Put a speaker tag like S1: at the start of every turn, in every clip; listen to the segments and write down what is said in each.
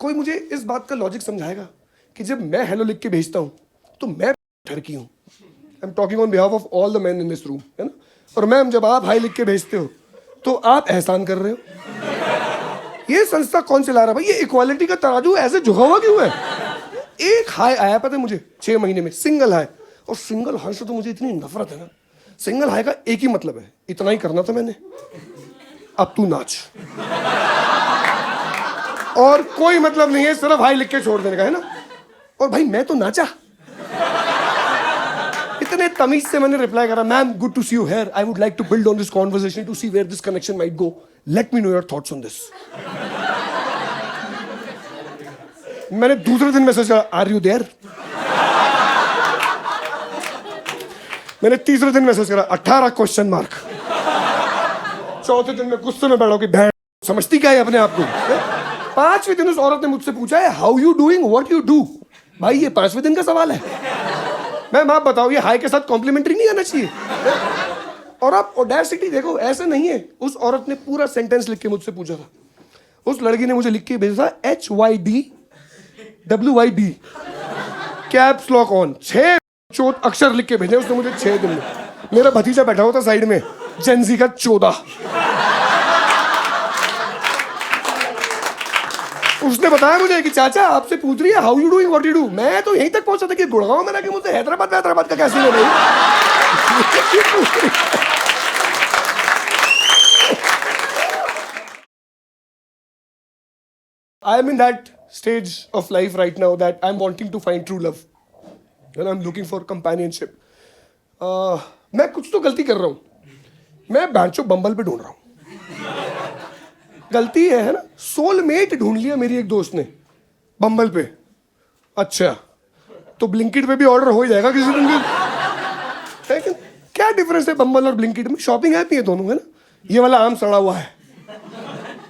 S1: कोई मुझे इस बात का लॉजिक समझाएगा कि जब मैं हेलो लिख के भेजता हूं तो मैं ठरकी हूं। I am talking on behalf of all the man in this room, है ना। और मैम जब आप हाई लिख के भेजते हो तो आप एहसान कर रहे हो। ये संस्था कौन चला रहा है भाई? ये इक्वालिटी का तराजू ऐसे झुका हुआ क्यों है? एक हाई आया पता है मुझे 6 महीने में, सिंगल हाई। और सिंगल हाई से तो मुझे इतनी नफरत है ना। सिंगल हाई का एक ही मतलब है, इतना ही करना था मैंने, अब तू नाच। और कोई मतलब नहीं है, सिर्फ हाई लिख के छोड़ देने का, है ना। और भाई मैं तो नाचा। इतने तमीज से मैंने रिप्लाई करा, ma'am good to see you here, I would like to build on this conversation to see where this connection might go, let me know your thoughts on this. मैंने दूसरे दिन मैसेज करा, आर यू देयर। मैंने तीसरे दिन message करा, 18 question mark. चौथे दिन में गुस्से में बैठा कि बहन समझती क्या है अपने आप को। 5वें दिन उस औरत ने मुझसे पूछा है, how you doing, what you do. भाई ये 5वें दिन का सवाल है। मैम आप बताओ, ये हाई के साथ कॉम्प्लीमेंट्री नहीं आना चाहिए? और आप ऑडेसिटी देखो, ऐसा नहीं है। उस औरत ने पूरा सेंटेंस लिख के मुझसे पूछा था। उस लड़की ने मुझे लिख के भेजा था HYDWYD कैप्स लॉक ऑन, 6 चोट अक्षर लिख के भेजे उसने मुझे 6 दिन में। मेरा भतीजा बैठा हुआ था साइड में, जेनजी का 14। उसने बताया मुझे कि चाचा आपसे पूछ रही है how you doing what you do. मैं तो यहीं तक पहुंचा था कि गुड़गांव में रह के मुझे हैदराबाद का कैसे ले रही। I am in that stage of life right now that I'm wanting to find true love and I'm looking for companionship. मैं कुछ तो गलती कर रहा हूँ। मैं बैंचो बम्बल पे ढूंढ रहा हूँ। गलती है ना। सोलमेट ढूंढ लिया मेरी एक दोस्त ने बम्बल पे। अच्छा तो ब्लिंकिट पे भी ऑर्डर हो ही जाएगा किसी दिन। लेकिन क्या डिफरेंस है बम्बल और ब्लिंकिट में? शॉपिंग ऐप ही है दोनों, है ना। ये वाला आम सड़ा हुआ है,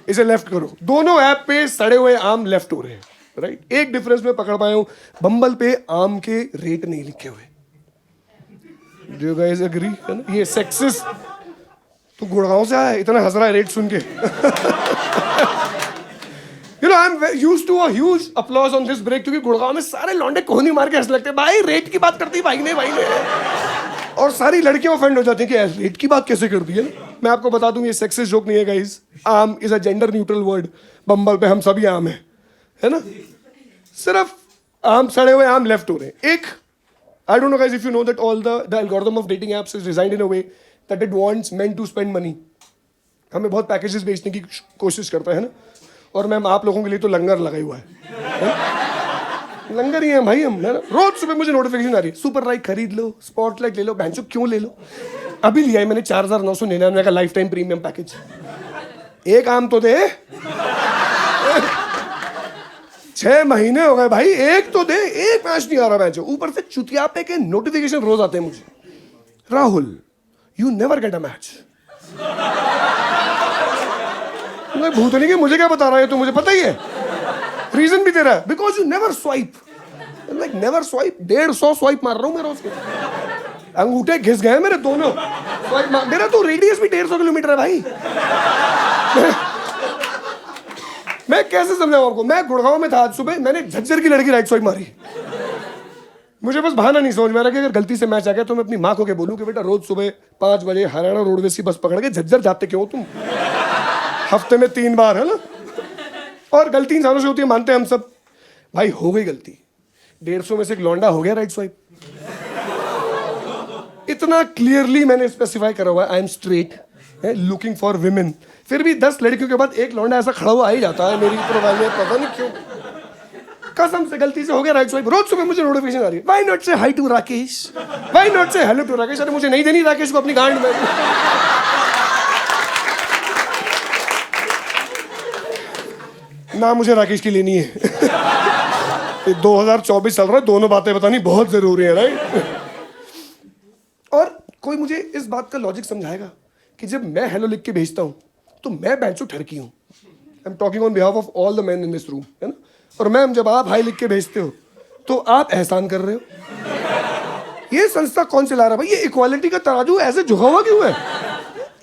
S1: इसे लेफ्ट करो। दोनों ऐप पे सड़े हुए आम लेफ्ट हो रहे हैं, राइट। एक डिफरेंस में पकड़ पाया हूं, बम्बल पे आम के रेट नहीं लिखे हुए। Do you guys agree? है ना, ये सेक्सिस्ट। तो गुड़गांव से आया, इतना हंस रहा है रेट सुन के। You know, I'm used to a huge applause on this break क्योंकि गुड़गांव में सारे लौंडे कोहनी मार के हंस लगते हैं। भाई रेट की बात करती भाई ने। और सारी लड़कियां ऑफेंड हो जाती हैं कि रेट की बात कैसे कर दी है। मैं आपको बता दूं ये सेक्सिस्ट जोक नहीं है guys. Aam is a gender neutral word. Bumble पे हम सभी आम है ना। सिर्फ आम सड़े हुए आम लेफ्ट हो रहे हैं। एक I don't know guys if you know that all the algorithm of dating apps is designed in a way that it wants men to spend money. हमें बहुत पैकेजेस बेचने की कोशिश करता है ना। और मैम आप लोगों के लिए तो लंगर लगा हुआ है। लंगर ही है भाई हम, है ना। रोज सुबह मुझे नोटिफिकेशन आ रही है, सुपर लाइट खरीद लो, स्पॉटलाइट ले लो। बहनचोद क्यों ले लो? अभी लिया है मैंने 4999 का लाइफ टाइम प्रीमियम पैकेज। एक आम तो दे। 6 महीने हो गए भाई, एक तो दे। एक मैच नहीं आ रहा बहनचोद। ऊपर से चुतियापे के नोटिफिकेशन रोज आते हैं मुझे। Rahul you never get a match. भूतनी की मुझे क्या बता रहा है, तो मुझे पता ही है। रीजन भी दे रहा है, because you never swipe. Like never swipe. 150 swipe मार रहा हूं मैं रोज के। अंगूठे घिस गए मेरे दोनों स्वाइप मार। मेरा तो रेडियस भी 150 किलोमीटर है भाई। मैं कैसे समझाऊं आपको? मैं गुड़गांव में था आज सुबह, मैंने झज्जर की लड़की राइट स्वाइप मारी। मुझे बस बहाना नहीं समझ में आ रहा कि अगर गलती से मैच आ गया तो मैं अपनी माँ को क्या बोलूं कि बेटा रोज सुबह 5 बजे हरियाणा रोडवेज की बस पकड़ के झज्जर जाते क्यों तुम? हफ्ते में 3 बार, है ना। और गलती इंसानों से होती है, मानते हैं हम सब। भाई हो गई गलती, 150 में से एक लौंडा हो गया राइट स्वाइप। इतना क्लियरली मैंने स्पेसिफाई करा हुआ है, I am straight, looking for women. फिर भी 10 लड़कियों के बाद एक लौंडा ऐसा खड़ा हुआ आ ही जाता है मेरी प्रोफाइल में, पता नहीं क्यों। कसम से गलती से हो गया राइट स्वाइप। रोज सुबह मुझे नोटिफिकेशन आ रही है, why not say hi to Rakesh, why not say hello to Rakesh. अरे मुझे नहीं देनी राकेश को अपनी गांड में। ना मुझे राकेश की लेनी है। 2024 चल रहा है, दोनों बातें बतानी बहुत जरूरी है, राइट। और कोई मुझे इस बात का लॉजिक समझाएगा कि जब मैं हेलो लिख के भेजता हूं तो मैं बैंचो ठरकी हूं। I am talking on behalf of all the man in this room, है ना। और मैम जब आप हाई लिख के भेजते हो तो आप एहसान कर रहे हो। ये संस्था कौन चला रहा है भाई? ये इक्वालिटी का तराजू ऐसे झुका हुआ क्यों है?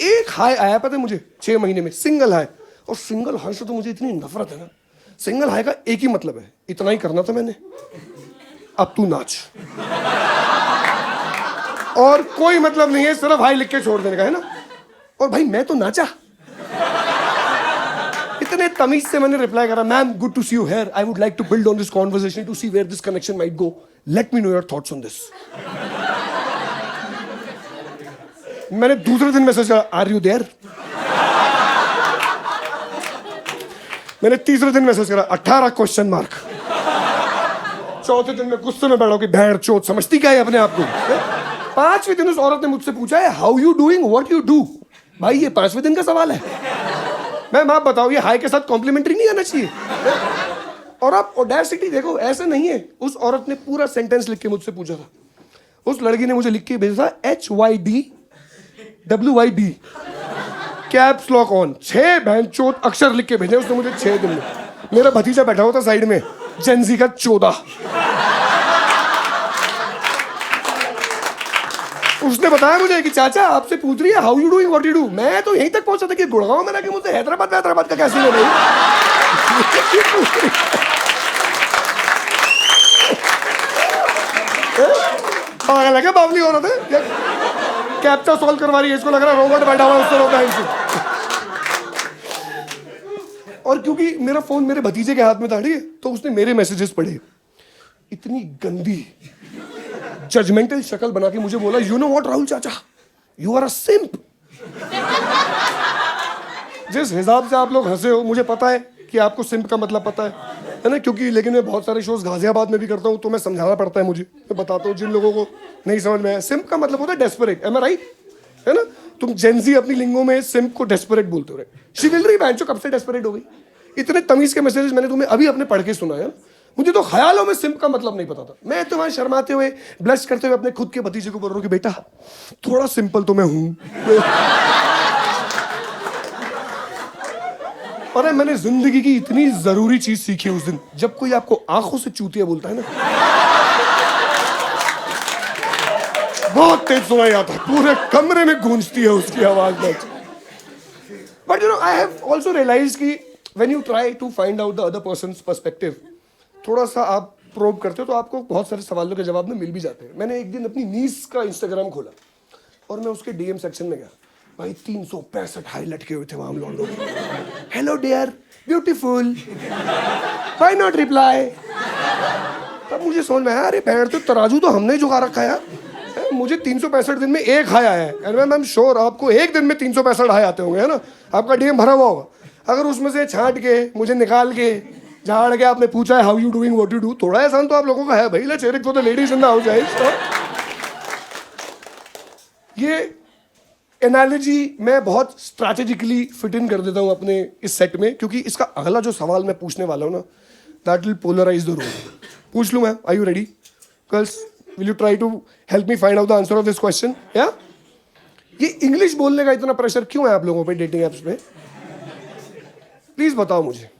S1: एक हाई आया पता है मुझे 6 महीने में, सिंगल हाई। और सिंगल हाई से तो मुझे इतनी नफरत है ना। सिंगल हाई का एक ही मतलब है, इतना ही करना था मैंने, अब तू नाच। और कोई मतलब नहीं है, सिर्फ हाई लिख के छोड़ देने का है ना। और भाई मैं तो नाचा, इतने तमीज से मैंने रिप्लाई करा, ma'am good to see you here, I would like to build on this conversation to see where this connection might go, let me know your thoughts on this. मैंने दूसरे दिन मैसेज करा, आर यू देयर। मैंने तीसरे दिन message करा, 18 question mark. चौथे दिन में गुस्से में बैठा कि भेड़ चोट समझती क्या है अपने आप को। पांचवें दिन उस औरत ने मुझसे पूछा है, how you doing, what you do. भाई ये पांचवें दिन का सवाल है। मैम आप बताओ, ये हाई के साथ कॉम्प्लीमेंट्री नहीं आना चाहिए। और आप ऑडेसिटी देखो, ऐसा नहीं है। उस औरत ने पूरा सेंटेंस लिख के मुझसे पूछा था। उस लड़की ने मुझे लिख के भेजा था HYDWYD कैप्स लॉक ऑन, 6 बहनचोद अक्षर लिख के भेजे उसने मुझे 6 दिन में। मेरा भतीजा बैठा हुआ था साइड में, जेनजी का 14। उसने बताया मुझे कि चाचा आपसे पूछ रही है how you doing what you do. मैं तो यहीं तक पहुंचा था कि गुड़गांव में रह मुझसे हैदराबाद का कैसे हो रही। पागल है क्या, बावली हो रहा था, कैप्चा सॉल्व करवा रही है, इसको लग रहा है रोबोट बैठा हुआ है उससे रोका है। और क्योंकि मेरा फोन मेरे भतीजे के हाथ में था, ठीक है, तो उसने मेरे मैसेजेस पढ़े, इतनी गंदी जजमेंटल शक्ल बना के मुझे बोला, यू नो व्हाट राहुल चाचा, यू आर अ सिंप। जिस हिसाब से आप लोग हंसे हो, मुझे पता है कि आपको सिंप का मतलब पता है ना, क्योंकि लेकिन मैं बहुत सारे शोज गाजियाबाद में भी करता हूँ, तो मैं समझाना पड़ता है मुझे। मैं बताता हूँ जिन लोगों को नहीं समझ में आया, सिंप का मतलब होता है डेस्परेट, एम आई राइट, है ना। तुम जेनजी अपनी लिंगो में सिंप को डेस्परेट बोलते हो। शिवलरी बैंचो कब से डेस्परेट हो गई। इतने तमीज के मैसेजेस मैंने तुम्हें अभी अपने पढ़ के सुनाया, मुझे तो ख्यालों में सिंप का मतलब नहीं पता था। मैं तो वहां शर्माते हुए, ब्लश करते हुए अपने खुद के भतीजे को बोल रहा हूँ कि बेटा थोड़ा सिंपल तो मैं हूं। और मैंने जिंदगी की इतनी जरूरी चीज सीखी उस दिन, जब कोई आपको आंखों से चूतिया बोलता है ना, बहुत तेज सुनाई आता है, पूरे कमरे में गूंजती है उसकी आवाज। But you know I have also realise कि when you try to find out the other person's perspective, थोड़ा सा आप प्रोब करते हो तो आपको बहुत सारे सवालों के जवाब में मिल भी जाते हैं। मैंने एक दिन अपनी नीस का इंस्टाग्राम खोला और मैं उसके डीएम सेक्शन में गया, भाई 365 हाई लटके हुए थे वहां लौंडों में। Hello dear beautiful, why not reply. तब मुझे समझ में आया, अरे बैठ तो तराजू तो हमने झुका रखा है। मुझे 365 दिन में एक हाई आया है, and ma'am I am sure आपको एक दिन में 365 हाई आते होंगे, है ना। आपका डीएम भरा हुआ होगा। अगर उसमें से छांट के मुझे निकाल के झाड़ के आपने पूछा है how you doing what you do, थोड़ा एहसान तो आप लोगों का है भाई। Let's chair it for the ladies in the house guys. ये एनालॉजी मैं बहुत स्ट्रैटेजिकली फिट इन कर देता हूं अपने इस सेट में, क्योंकि इसका अगला जो सवाल मैं पूछने वाला हूं ना, that will polarise the room. पूछ लूं मैं, are you ready girls, will you try to help me find out the answer of this question. या ये इंग्लिश बोलने का इतना प्रेशर क्यों है आप लोगों पे डेटिंग एप्स पे, प्लीज बताओ मुझे।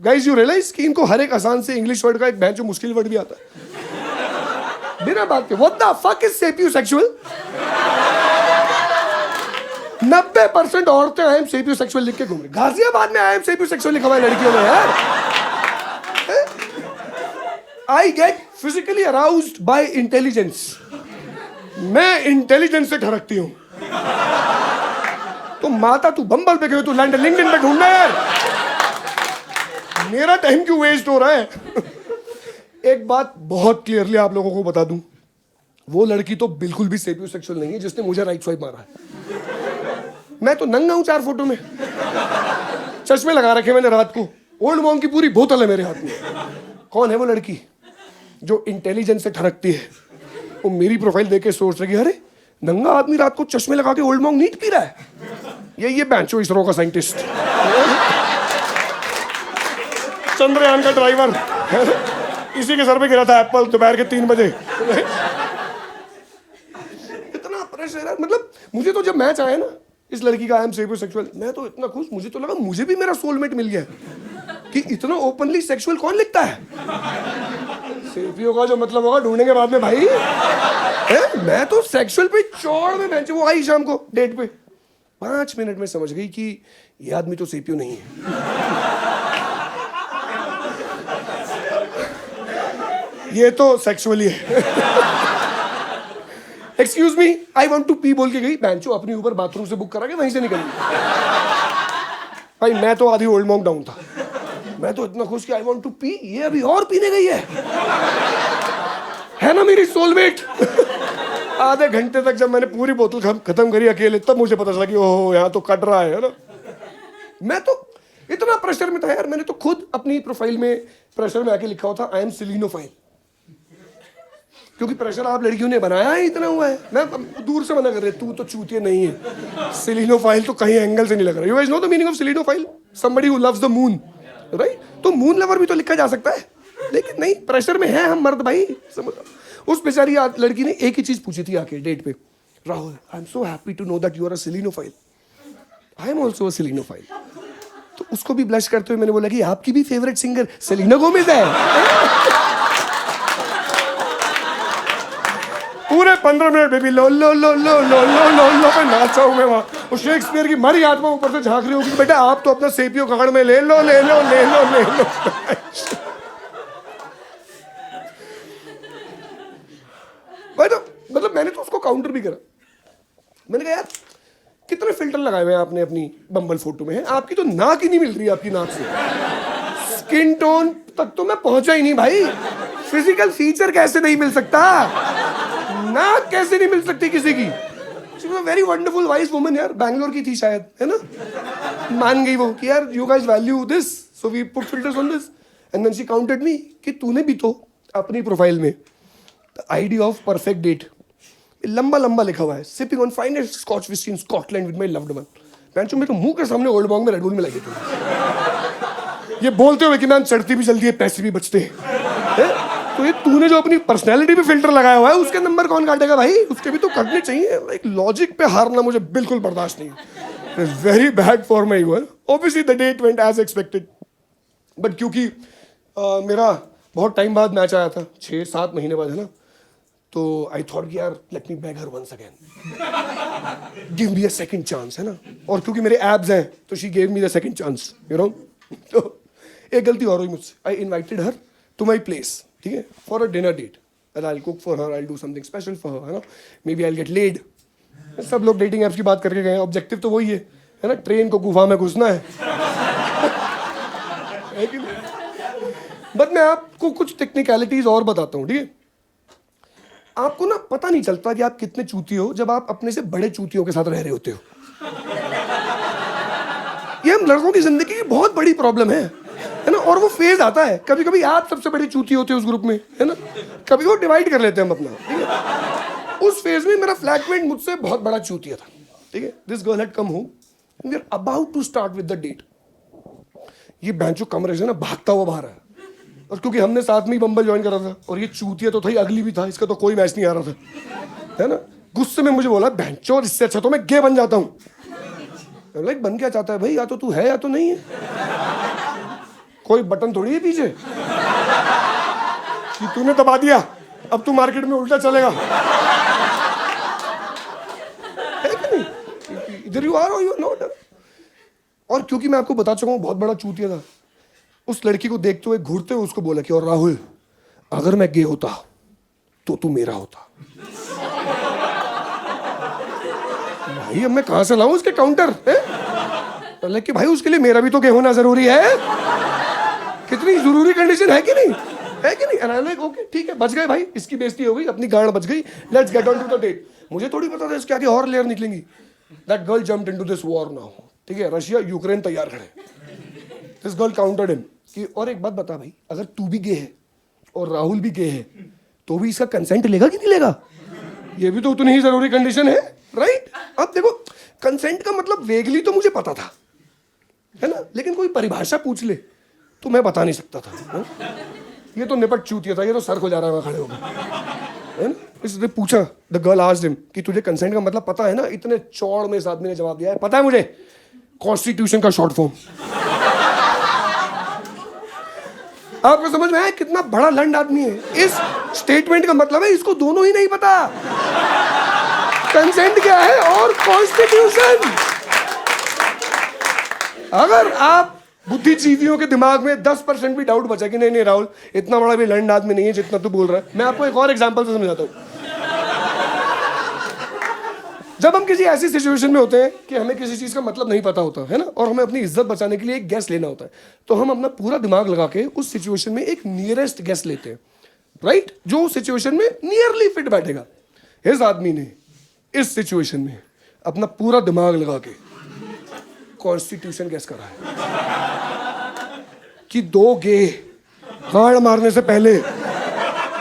S1: गाइस यू रियलाइज कि इनको हर एक आसान से इंग्लिश वर्ड का एक बेंच मुश्किल वर्ड भी आता है बिना बात के। What the fuck is sapiosexual. 90% औरतें आई एम सेपियोसेक्सुअल लिख के घूम रही। गाजियाबाद में आई एम सेपियोसेक्सुअल लिखा हुआ है लड़कियों में यार। I get physically aroused by intelligence. मैं इंटेलिजेंस से ठरकती हूं। तो माता तू बम्बल पे गए, तू लैंड लिंक्डइन पे ढूंढना यार, मेरा टाइम क्यों वेस्ट हो रहा है। एक बात बहुत क्लियरली आप लोगों को बता दूं, वो लड़की तो बिल्कुल भी सेपियोसेक्सुअल नहीं है जिसने मुझे राइट स्वाइप मारा है। मैं तो नंगा हूं 4 फोटो में, चश्मे लगा रखे मैंने रात को, ओल्ड मॉन्क की पूरी बोतल है मेरे हाथ में। कौन है वो लड़की जो इंटेलिजेंस से ठरकती है? वो मेरी प्रोफाइल देख के सोच रही है, अरे नंगा आदमी रात को चश्मे लगा के ओल्ड मॉन्क नीट पी रहा है। ये बैंचो इसरो का साइंटिस्ट, चंद्रयान का ड्राइवर, इसी के सर पे गिरा था एप्पल दोपहर के 3 बजे। इतना प्रेशर है, मतलब मुझे तो जब मैच आया ना इस लड़की का आई एम सेपियोसेक्सुअल, मैं तो इतना खुश, मुझे तो लगा मुझे भी मेरा सोलमेट मिल गया। कि इतना ओपनली सेक्सुअल कौन लिखता है। सेपियो का जो मतलब होगा ढूंढेंगे बाद में भाई। मैं तो सेक्सुअल पे चौड़ में बेंच, वो आई शाम को डेट पे, 5 मिनट में समझ गई कि ये आदमी तो सेपियो नहीं है। ये तो सेक्सुअली है। Excuse me, I want to pee बोल के गई, बेंचो अपनी ऊपर बाथरूम से बुक करा के वहीं से निकली। भाई मैं तो आधी ओल्ड मॉन्क डाउन था, मैं तो इतना खुश कि आई वॉन्ट टू पी, ये अभी और पीने गई है ना मेरी सोलमेट। आधे घंटे तक जब मैंने पूरी बोतल खत्म करी अकेले, तब मुझे पता चला कि ओहो यहाँ तो कट रहा है ना। मैं तो इतना प्रेशर में था यार, मैंने तो खुद अपनी प्रोफाइल में प्रेशर में आके लिखा हुआ था आई एम सिलिनोफाइल, क्योंकि प्रेशर आप लड़कियों ने बनाया है, इतना हुआ है। मैं दूर से मना कर रहे, तू तो चूतिया नहीं है। सिलिनोफाइल तो कहीं एंगल से नहीं लग रहा। You guys know the meaning of selenophile? Somebody who loves the moon, right? तो मून लवर भी तो लिखा जा सकता है, लेकिन नहीं, प्रेशर में है हम मर्द भाई। समझ, उस बेचारी लड़की ने एक ही चीज पूछी थी आके डेट पे, Rahul I am so happy to know that you are a selenophile, I am also a selenophile. तो उसको भी ब्लश करते हुए मैंने बोला कि आपकी भी फेवरेट सिंगर सेलिना गोमेज है। पूरे 15 मिनट बेबी लो लो लो लो लो लो लो लो पे नाचा हूं मैं वहां। और शेक्सपियर की मरी आत्मा ऊपर से झांक रही होगी, बेटा आप तो अपना सेपियो ककड़ में ले लो ले लो ले लो ले लो। भाई तो मतलब मैंने तो उसको काउंटर भी करा, मैंने कहा यार कितने फिल्टर लगाए हुए हैं आपने अपनी बम्बल फोटो में, है आपकी तो नाक ही नहीं मिल रही आपकी नाक से, स्किन टोन तक तो मैं पहुंचा ही नहीं भाई, फिजिकल फीचर कैसे नहीं मिल सकता, नाक कैसे नहीं मिल सकती किसी की। वेरी वंडरफुल वाइज वुमन यार, बैंगलोर की थी शायद, है ना। मान गई वो कि यार you guys value this so we put filters on this and then she counted me कि तूने भी तो अपनी प्रोफाइल में the idea of perfect date लंबा लंबा लिखा हुआ है, sipping on finest scotch whisky in Scotland with my loved one. बेंचो मेरे मुंह के सामने ओल्ड मॉन्क में रेड बुल में लगे थे, ये बोलते हुए कि मैम चढ़ती भी जल्दी है पैसे भी बचते हैं। तो ये तूने जो अपनी पर्सनैलिटी पे फिल्टर लगाया हुआ है उसके नंबर कौन काटेगा भाई, उसके भी तो कटने चाहिए। लाइक लॉजिक पे हारना मुझे बिल्कुल बर्दाश्त नहीं है, very bad for my ego. Obviously the date went as expected, but क्योंकि मेरा बहुत टाइम बाद मैच आया था, 6-7 महीने बाद, है ना, तो आई थॉट कि यार let me beg her once again, give me a second chance, है ना। और क्योंकि मेरे एब्स हैं तो she gave me the second chance, you know. तो एक गलती और हुई मुझसे, I invited her to my place, ठीक है, for a dinner date, and I will cook for her, I will do something special for her, है ना, maybe I will get lead. सब लोग डेटिंग ऐप्स की बात करके गए, ऑब्जेक्टिव तो वही है ना, ट्रेन को गुफा में घुसना है। बट मैं आपको कुछ टेक्निकलिटीज और बताता हूँ, ठीक है। आपको ना पता नहीं चलता कि आप कितने चूती हो जब आप अपने से बड़े चूतियों के साथ रह रहे होते हो। ये हम लड़कों की जिंदगी की बहुत बड़ी प्रॉब्लम है ना। और वो फेज आता है, कभी कभी आप सबसे बड़ी चूती होते हो उस ग्रुप में, है ना, कभी वो डिवाइड कर लेते हैं हम अपना, ठीक है। उस फेज में मेरा फ्लैटमेट मुझसे बहुत बड़ा चूतिया था, ठीक है। This girl had come home, we are about to start with the date. ये बेंचो कमरे से ना भागता हुआ बाहर आया, और क्योंकि हमने साथ में ही बम्बल ज्वाइन करा था और ये चूतिया तो था ही, अगली भी था, इसका तो कोई मैच नहीं आ रहा था, है ना। गुस्से में मुझे बोला, बेंचो इससे अच्छा तो मैं गे बन जाता हूँ। लाइक बन क्या चाहता है भाई, या तो तू है या तो नहीं है, कोई बटन थोड़ी है पीछे कि तूने दबा दिया अब तू मार्केट में उल्टा चलेगा, है कि नहीं। इधर यू आर और यू आर नॉट। और क्योंकि मैं आपको बता चुका हूँ बहुत बड़ा चूतिया था, उस लड़की को देखते हुए घूरते हुए उसको बोला कि और राहुल अगर मैं गे होता तो तू मेरा होता। भाई अब मैं कहां से लाऊं उसके काउंटर, लेकिन भाई उसके लिए मेरा भी तो गे होना जरूरी है, कितनी जरूरी कंडीशन है कि नहीं, है कि नहीं। एंड आई लाइक ओके ठीक है, बच गए भाई, इसकी बेइज्जती हो गई, अपनी गांड बच गई, let's get on to the date. मुझे थोड़ी पता था इसके आगे और लेयर निकलेंगी। That girl jumped into this war now, ठीक है, रशिया यूक्रेन तैयार खड़े। दिस गर्ल काउंटर्ड हिम कि और एक बात बता भाई, अगर तू भी गे है और राहुल भी गे है तो भी इसका कंसेंट लेगा कि नहीं लेगा, ये भी तो उतनी ही जरूरी कंडीशन है, राइट। अब देखो कंसेंट का मतलब वेगली तो मुझे पता था, है ना, लेकिन कोई परिभाषा पूछ ले तो मैं बता नहीं सकता था, है? ये तो निपट चूतिया था, ये तो सर को जा रहा है खड़े होकर, है ना। इसने पूछा, द गर्ल आस्क्ड हिम कि तुझे कंसेंट का मतलब पता है ना। इतने चौड़ में इस आदमी ने जवाब दिया है, पता है मुझे, कॉन्स्टिट्यूशन का शॉर्ट फॉर्म। आपको समझ में आया कितना बड़ा लंड आदमी है। इस स्टेटमेंट का मतलब है इसको दोनों ही नहीं पता, कंसेंट क्या है और कॉन्स्टिट्यूशन। अगर आप बुद्धिजीवियों के दिमाग में 10% भी डाउट बचा कि नहीं नहीं राहुल इतना बड़ा भी लंड आदमी नहीं है जितना तू बोल रहा है। मैं आपको एक और एग्जांपल से समझाता हूँ। जब हम किसी ऐसी सिचुएशन में होते हैं कि हमें किसी चीज का मतलब नहीं पता होता है ना, और हमें अपनी इज्जत बचाने के लिए एक गैस लेना होता है, तो हम अपना पूरा दिमाग लगा के उस सिचुएशन में एक नियरेस्ट गैस लेते हैं, राइट, जो सिचुएशन में नियरली फिट बैठेगा। इस आदमी ने इस सिचुएशन में अपना पूरा दिमाग लगा के कॉन्स्टिट्यूशन गैस करा है कि 2 गे गाड़ मारने से पहले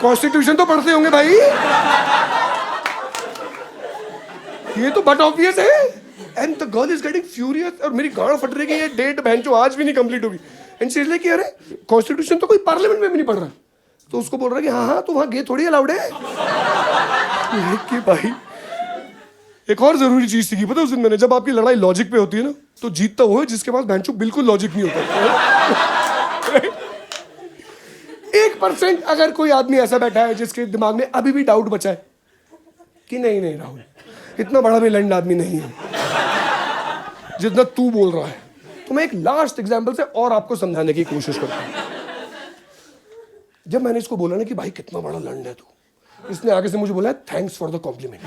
S1: कॉन्स्टिट्यूशन तो पढ़ते होंगे भाई, ये तो बट ऑब्वियस है। And the girl is getting furious, और मेरी गाड़ फट रही है, ये डेट बहन जो आज भी नहीं कंप्लीट होगी। एंड शी इज लाइक अरे कॉन्स्टिट्यूशन तो कोई पार्लियामेंट में भी नहीं पढ़ रहा। तो उसको बोल रहा है कि हाँ हाँ तो वहां गे थोड़ी अलाउड है। कि भाई एक और जरूरी चीज सीखी पता उस दिन मैंने, जब आपकी लड़ाई लॉजिक पे होती है ना तो जीतता वो है जिसके पास बहनचोद बिल्कुल लॉजिक नहीं होता। 1% अगर कोई आदमी ऐसा बैठा है जिसके दिमाग में अभी भी डाउट बचा है कि नहीं नहीं राहुल इतना बड़ा भी लंड आदमी नहीं है जितना तू बोल रहा है, तो मैं एक लास्ट एग्जांपल से और आपको समझाने की कोशिश करता हूं। जब मैंने इसको बोला ना कि भाई कितना बड़ा लंड है तू, इसने आगे से मुझे बोला थैंक्स फॉर द कॉम्प्लीमेंट।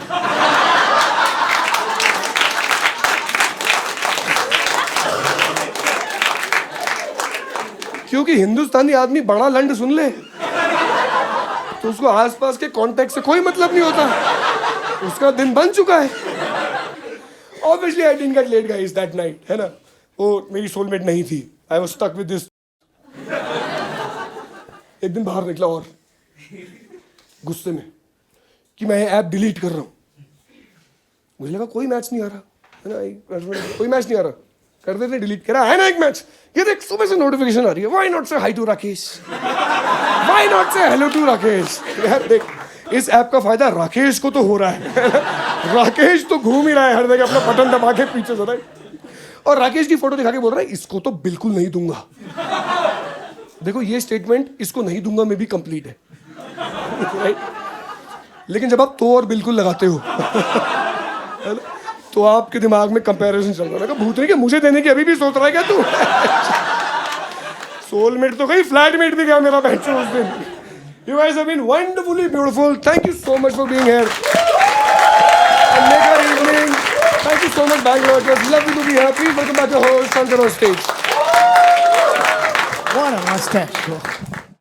S1: क्योंकि हिंदुस्तानी आदमी बड़ा लंड सुन ले तो उसको आसपास के कॉन्टेक्ट से कोई मतलब नहीं होता, उसका दिन बन चुका है। Obviously I didn't get laid guys that night, है ना, वो मेरी सोलमेट नहीं थी। I was stuck with this. एक दिन बाहर निकला और गुस्से में कि मैं ऐप डिलीट कर रहा हूँ। मुझे लगा कोई मैच नहीं आ रहा है ना, कोई मैच नहीं आ रहा, कर देते डिलीट। करा है ना एक मैच, ये देख सुबह से नोटिफिकेशन आ रही है, why not say hi to Rakesh, why not say hello to Rakesh. यार देख इस ऐप का फायदा राकेश को तो हो रहा है। राकेश तो घूम ही रहा है हर जगह अपना बटन दबा के पीछे से, और राकेश की फोटो दिखा के बोल रहा है इसको तो बिल्कुल नहीं दूंगा। देखो ये स्टेटमेंट इसको नहीं दूंगा में भी कंप्लीट है, राइट? लेकिन जब आप तो और बिल्कुल लगाते हो तो आपके दिमाग में कंपैरिजन चल रहा है, भूतनी के मुझे देने की अभी भी सोच रहा है क्या तू? सोलमेट तो कहीं फ्लैटमेट भी गया मेरा बहन उस दिन। You guys have been wonderfully beautiful. Thank you so much for being here. And make our evening. Thank you so much, Bangalore. It was lovely to be here. Please welcome back the host, Shankar on stage.
S2: What a mustache.